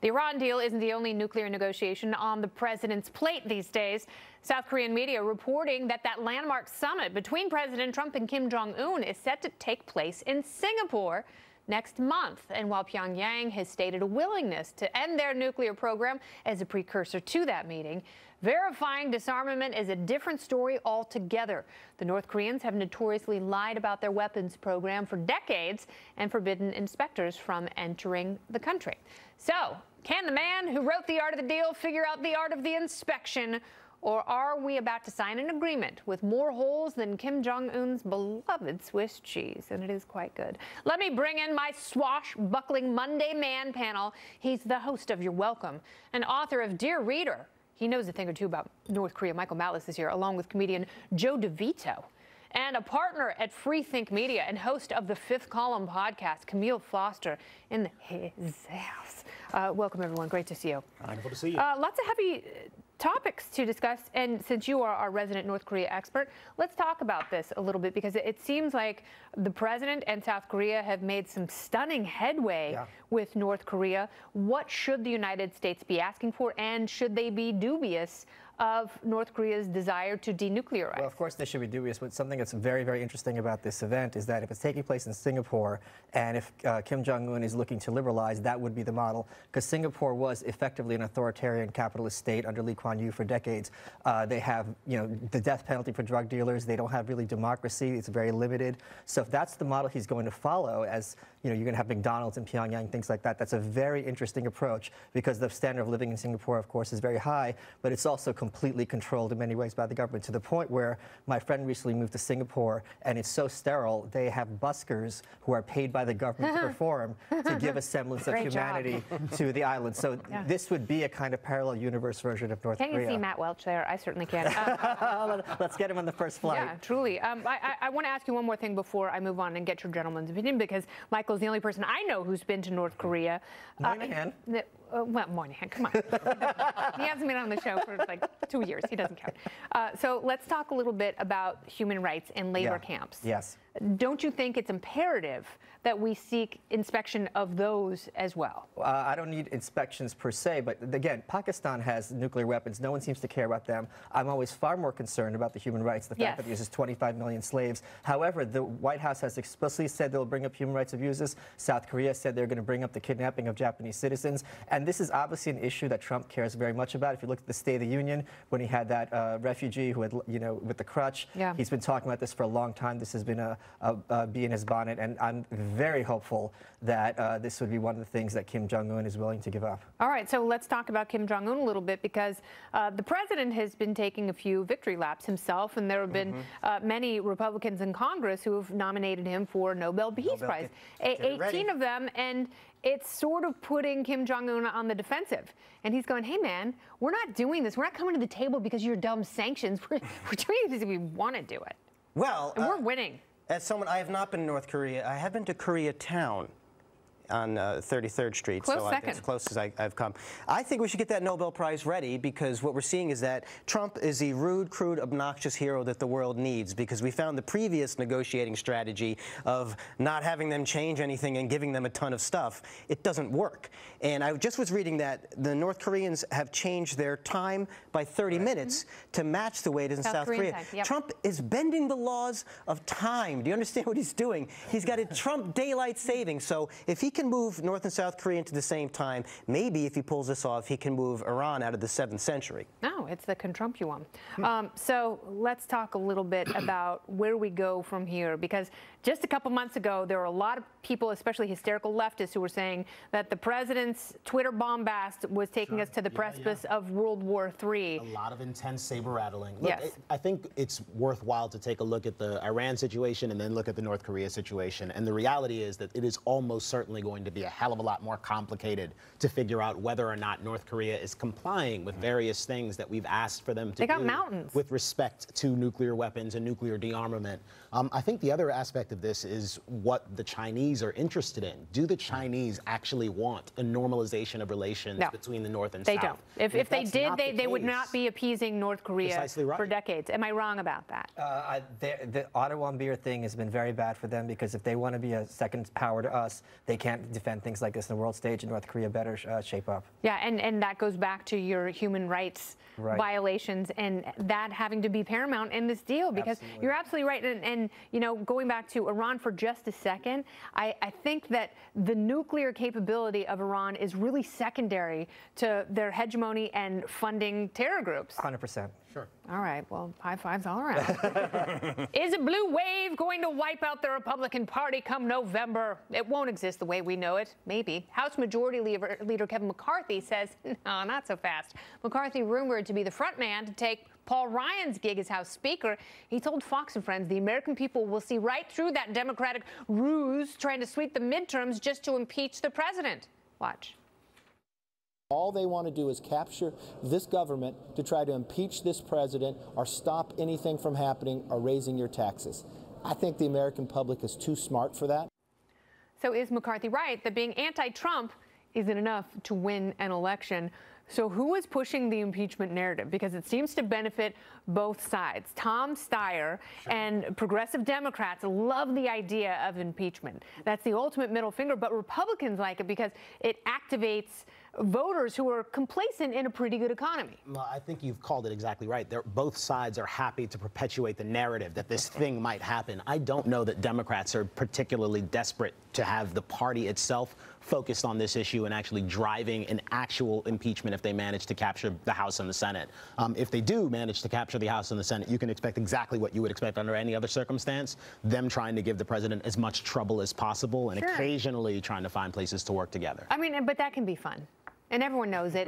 The Iran deal isn't the only nuclear negotiation on the president's plate these days. South Korean media reporting that landmark summit between President Trump and Kim Jong-un is set to take place in Singapore next month. And while Pyongyang has stated a willingness to end their nuclear program as a precursor to that meeting, verifying disarmament is a different story altogether. The North Koreans have notoriously lied about their weapons program for decades and forbidden inspectors from entering the country. So, can the man who wrote the art of the deal figure out the art of the inspection? Or are we about to sign an agreement with more holes than Kim Jong-un's beloved Swiss cheese? And it is quite good. Let me bring in my swashbuckling Monday Man panel. He's the host of You're Welcome and author of Dear Reader. He knows a thing or two about North Korea. Michael Malice is here, along with comedian Joe DeVito. And a partner at Freethink Media and host of the Fifth Column podcast, Camille Foster, in his house. Welcome, everyone. Great to see you. Wonderful to see you. Lots of heavy topics to discuss, and since you are our resident North Korea expert, let's talk about this a little bit, because it seems like the president and South Korea have made some stunning headway with North Korea. What should the United States be asking for, and should they be dubious of North Korea's desire to denuclearize? Well, of course they should be dubious, but something that's very, very interesting about this event is that if it's taking place in Singapore, and if Kim Jong-un is looking to liberalize, that would be the model, because Singapore was effectively an authoritarian capitalist state under Lee Kuan Yew for decades. They have, the death penalty for drug dealers. They don't have really democracy. It's very limited. So if that's the model he's going to follow, as you're going to have McDonald's in Pyongyang, things like that, that's a very interesting approach, because the standard of living in Singapore, of course, is very high, but it's also completely controlled in many ways by the government, to the point where my friend recently moved to Singapore, and it's so sterile, they have buskers who are paid by the government to perform to give a semblance of humanity to the island. So this would be a kind of parallel universe version of North Korea. Can you see Matt Welch there? I certainly can. Let's get him on the first flight. Yeah, truly. I want to ask you one more thing before I move on and get your gentleman's opinion, because Michael's the only person I know who's been to North Korea. Moynihan. Well, Moynihan, come on. He hasn't been on the show for like 2 years. He doesn't count. So let's talk a little bit about human rights in labor camps. Yes. Don't you think it's imperative that we seek inspection of those as well? I don't need inspections per se, but again, Pakistan has nuclear weapons. No one seems to care about them. I'm always far more concerned about the human rights, the fact that it uses 25 million slaves. However, the White House has explicitly said they'll bring up human rights abuses. South Korea said they're going to bring up the kidnapping of Japanese citizens. And this is obviously an issue that Trump cares very much about. If you look at the State of the Union, when he had that refugee who had, with the crutch, he's been talking about this for a long time. This has been a bee in his bonnet, and I'm very hopeful that this would be one of the things that Kim Jong-un is willing to give up. All right, so let's talk about Kim Jong-un a little bit, because the president has been taking a few victory laps himself, and there have been many Republicans in Congress who have nominated him for Nobel Peace Prize, 18 of them, and it's sort of putting Kim Jong-un on the defensive. And he's going, hey, man, we're not doing this. We're not coming to the table because of your dumb sanctions. We're doing this because we want to do it. Well, and we're winning. As someone, I have not been to North Korea. I have been to Koreatown on 33rd Street. Close second. It's as close as I've come. I think we should get that Nobel Prize ready, because what we're seeing is that Trump is the rude, crude, obnoxious hero that the world needs, because we found the previous negotiating strategy of not having them change anything and giving them a ton of stuff. It doesn't work. And I just was reading that the North Koreans have changed their time by 30 minutes to match the way it is in South Korea. Trump is bending the laws of time. Do you understand what he's doing? He's got a Trump daylight saving. So if he can move North and South Korea into the same time, maybe if he pulls this off, he can move Iran out of the 7th century. No, it's the Trumpuum. So let's talk a little bit about where we go from here, because just a couple months ago, there were a lot of people, especially hysterical leftists, who were saying that the president's Twitter bombast was taking us to the precipice of World War III. A lot of intense saber rattling. Look, I think it's worthwhile to take a look at the Iran situation and then look at the North Korea situation. And the reality is that it is almost certainly going to be a hell of a lot more complicated to figure out whether or not North Korea is complying with various things that we've asked for them to do mountains. with respect to nuclear weapons and nuclear de-armament. I think the other aspect of this is what the Chinese are interested in. Do the Chinese actually want a normalization of relations between the North and South? They don't. If they did, they would not be appeasing North Korea for decades. Am I wrong about that? The Otto Warmbier thing has been very bad for them, because if they want to be a second power to us, they can't defend things like this in the world stage, and North Korea better shape up. Yeah, and that goes back to your human rights violations, and that having to be paramount in this deal, because you're absolutely right. And you know, going back to Iran for just a second, I think that the nuclear capability of Iran is really secondary to their hegemony and funding terror groups. 100%. Sure. All right, well, high fives all around. Is a blue wave going to wipe out the Republican Party come November? It won't exist the way we know it, maybe. House Majority Leader Kevin McCarthy says, no, not so fast. McCarthy rumored to be the front man to take Paul Ryan's gig as House Speaker. He told Fox and Friends the American people will see right through that Democratic ruse trying to sweep the midterms just to impeach the president. Watch. All they want to do is capture this government to try to impeach this president or stop anything from happening or raising your taxes. I think the American public is too smart for that. So is McCarthy right that being anti-Trump isn't enough to win an election? So who is pushing the impeachment narrative? Because it seems to benefit both sides. Tom Steyer and progressive Democrats love the idea of impeachment. That's the ultimate middle finger, but Republicans like it because it activates voters who are complacent in a pretty good economy. Well, I think you've called it exactly right. Both sides are happy to perpetuate the narrative that this thing might happen. I don't know that Democrats are particularly desperate to have the party itself focused on this issue and actually driving an actual impeachment if they manage to capture the House and the Senate. If they do manage to capture the House and the Senate, you can expect exactly what you would expect under any other circumstance, them trying to give the president as much trouble as possible and occasionally trying to find places to work together. I mean, but that can be fun. And everyone knows it.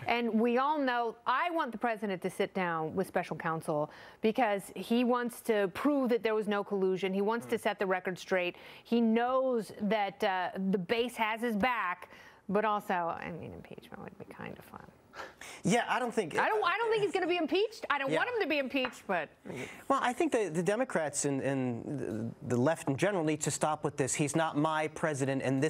And we all know, I want the president to sit down with special counsel because he wants to prove that there was no collusion. He wants to set the record straight. He knows that the base has his back, but also, I mean, impeachment would be kind of fun. Yeah, I don't think he's going to be impeached. I don't want him to be impeached, but... Well, I think the Democrats and the left in general need to stop with this. He's not my president, and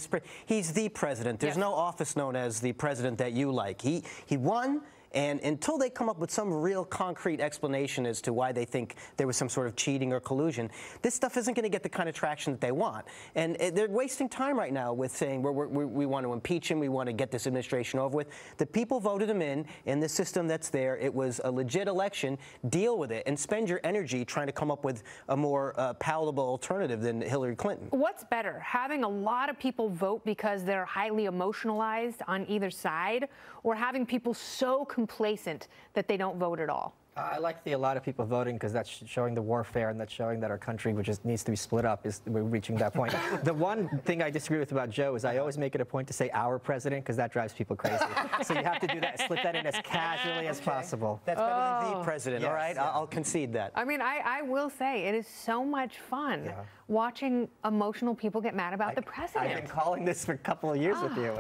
he's the president. There's no office known as the president that you like. He won. And until they come up with some real concrete explanation as to why they think there was some sort of cheating or collusion, this stuff isn't going to get the kind of traction that they want. And they're wasting time right now with saying we want to impeach him, we want to get this administration over with. The people voted him in the system that's there. It was a legit election. Deal with it and spend your energy trying to come up with a more palatable alternative than Hillary Clinton. What's better, having a lot of people vote because they're highly emotionalized on either side, or having people so complacent that they don't vote at all? I like a lot of people voting because that's showing the warfare and that's showing that our country, which needs to be split up, we're reaching that point. The one thing I disagree with about Joe is I always make it a point to say our president because that drives people crazy. So you have to do that, slip that in as casually as possible. That's better than the president, all right? I'll concede that. I mean, I will say it is so much fun watching emotional people get mad about the president. I've been calling this for a couple of years with you.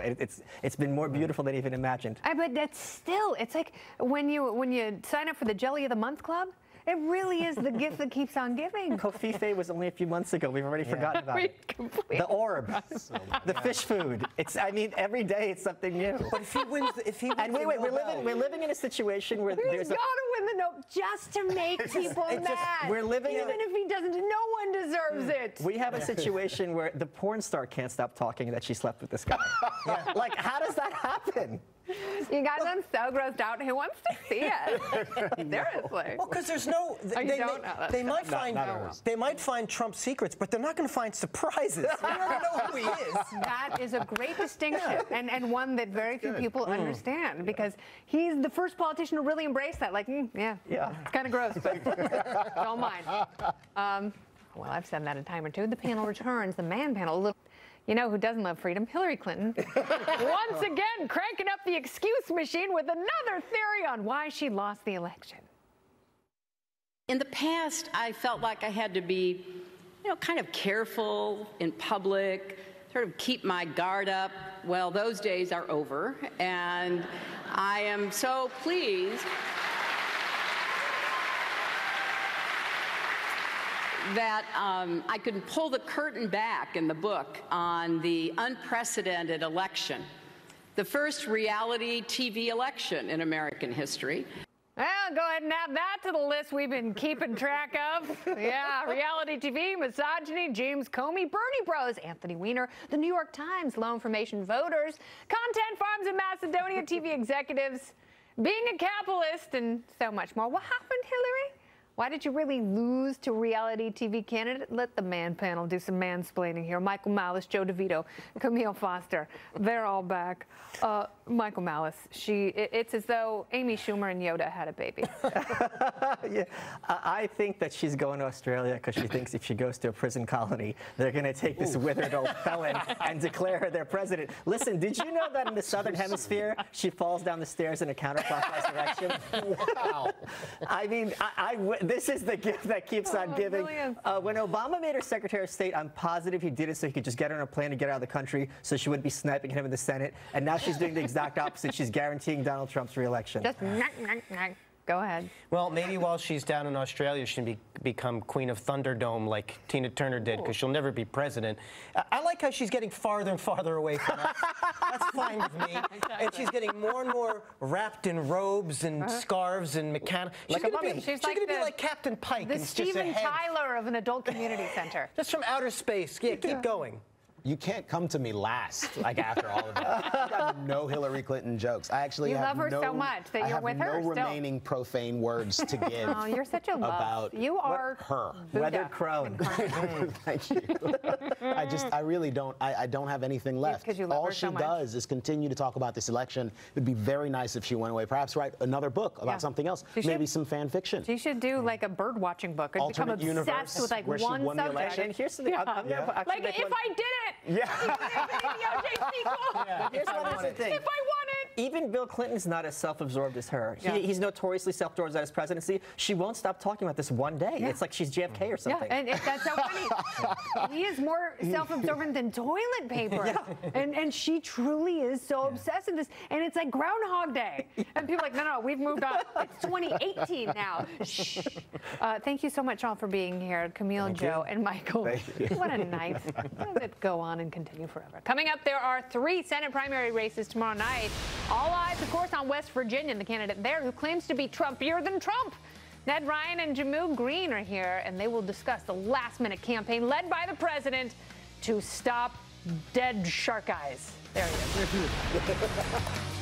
It's been more beautiful than even imagined. But that's still, it's like when you sign up for the Jelly of the Month Club, it really is the gift that keeps on giving. Kofife was only a few months ago. We've already forgotten about it. The orb, the fish food. I mean, every day it's something new. But if he wins, and wait, we're living in a situation where he's got to win the Nobel just to make people mad. We're living even if he doesn't. No one deserves it. We have a situation where the porn star can't stop talking that she slept with this guy. Like, how does that happen? You guys, I'm so grossed out. Who wants to see it? Seriously. Well, because there's no. They might find Trump secrets, but they're not going to find surprises. We already know who he is. That is a great distinction, and one that very few people understand, because he's the first politician to really embrace that. Like, it's kind of gross, but don't mind. Well, I've said that a time or two. The panel returns. The man panel. You know who doesn't love freedom? Hillary Clinton. Once again, cranking up the excuse machine with another theory on why she lost the election. In the past, I felt like I had to be, kind of careful in public, sort of keep my guard up. Well, those days are over, and I am so pleased that I could pull the curtain back in the book on the unprecedented election, the first reality TV election in American history. Well, go ahead and add that to the list we've been keeping track of. Yeah, reality TV, misogyny, James Comey, Bernie Bros, Anthony Weiner, the New York Times, low information voters, content farms in Macedonia, TV executives, being a capitalist, and so much more. What happened, Hillary? Why did you really lose to reality TV candidate? Let the man panel do some mansplaining here. Michael Malice, Joe DeVito, Camille Foster. They're all back. Michael Malice, it's as though Amy Schumer and Yoda had a baby. Yeah, I think that she's going to Australia because she thinks if she goes to a prison colony, they're going to take this withered old felon and declare her their president. Listen, did you know that in the Southern Hemisphere, she falls down the stairs in a counterclockwise direction? Wow. I mean, this is the gift that keeps on giving. When Obama made her Secretary of State, I'm positive he did it so he could just get her on a plane and get out of the country so she wouldn't be sniping him in the Senate. And now she's doing the exact opposite. She's guaranteeing Donald Trump's reelection. Just go ahead. Well, maybe while she's down in Australia, she can become Queen of Thunderdome like Tina Turner did, because she'll never be president. I like how she's getting farther and farther away from us. That's fine with me. And she's getting more and more wrapped in robes and scarves and mechanical. She's going to be like Captain Pike. The Steven Tyler of an adult community center. Just from outer space. Yeah, keep going. You can't come to me last, like after all of that. I got no Hillary Clinton jokes. I actually love her so much that you're with her. I have no remaining profane words to give. Oh, you're such a love. About you are her. Weathered crone. Thank you. I really don't. I don't have anything left. Because you love all her so she much. does is continue to talk about this election. It'd be very nice if she went away. Perhaps write another book about something else. Maybe some fan fiction. She should do like a bird watching book and become obsessed with like where one she won subject. The election. And here's something. Like if I did it. Yeah. Here's the thing. If I won it. Even Bill Clinton's not as self-absorbed as her. He's notoriously self-absorbed at his presidency. She won't stop talking about this one day. It's like she's JFK or something. Yeah, and that's so funny. He is more self-absorbed than toilet paper. And she truly is so obsessed with this. And it's like Groundhog Day. And people are like, no, we've moved on. It's 2018 now. Shh. Thank you so much all for being here. Camille, Joe, and Michael. What a night. Let it go on and continue forever. Coming up, there are 3 Senate primary races tomorrow night. All eyes, of course, on West Virginia, the candidate there who claims to be Trumpier than Trump. Ned Ryan and Jammu Green are here, and they will discuss the last-minute campaign led by the president to stop dead shark eyes. There he is.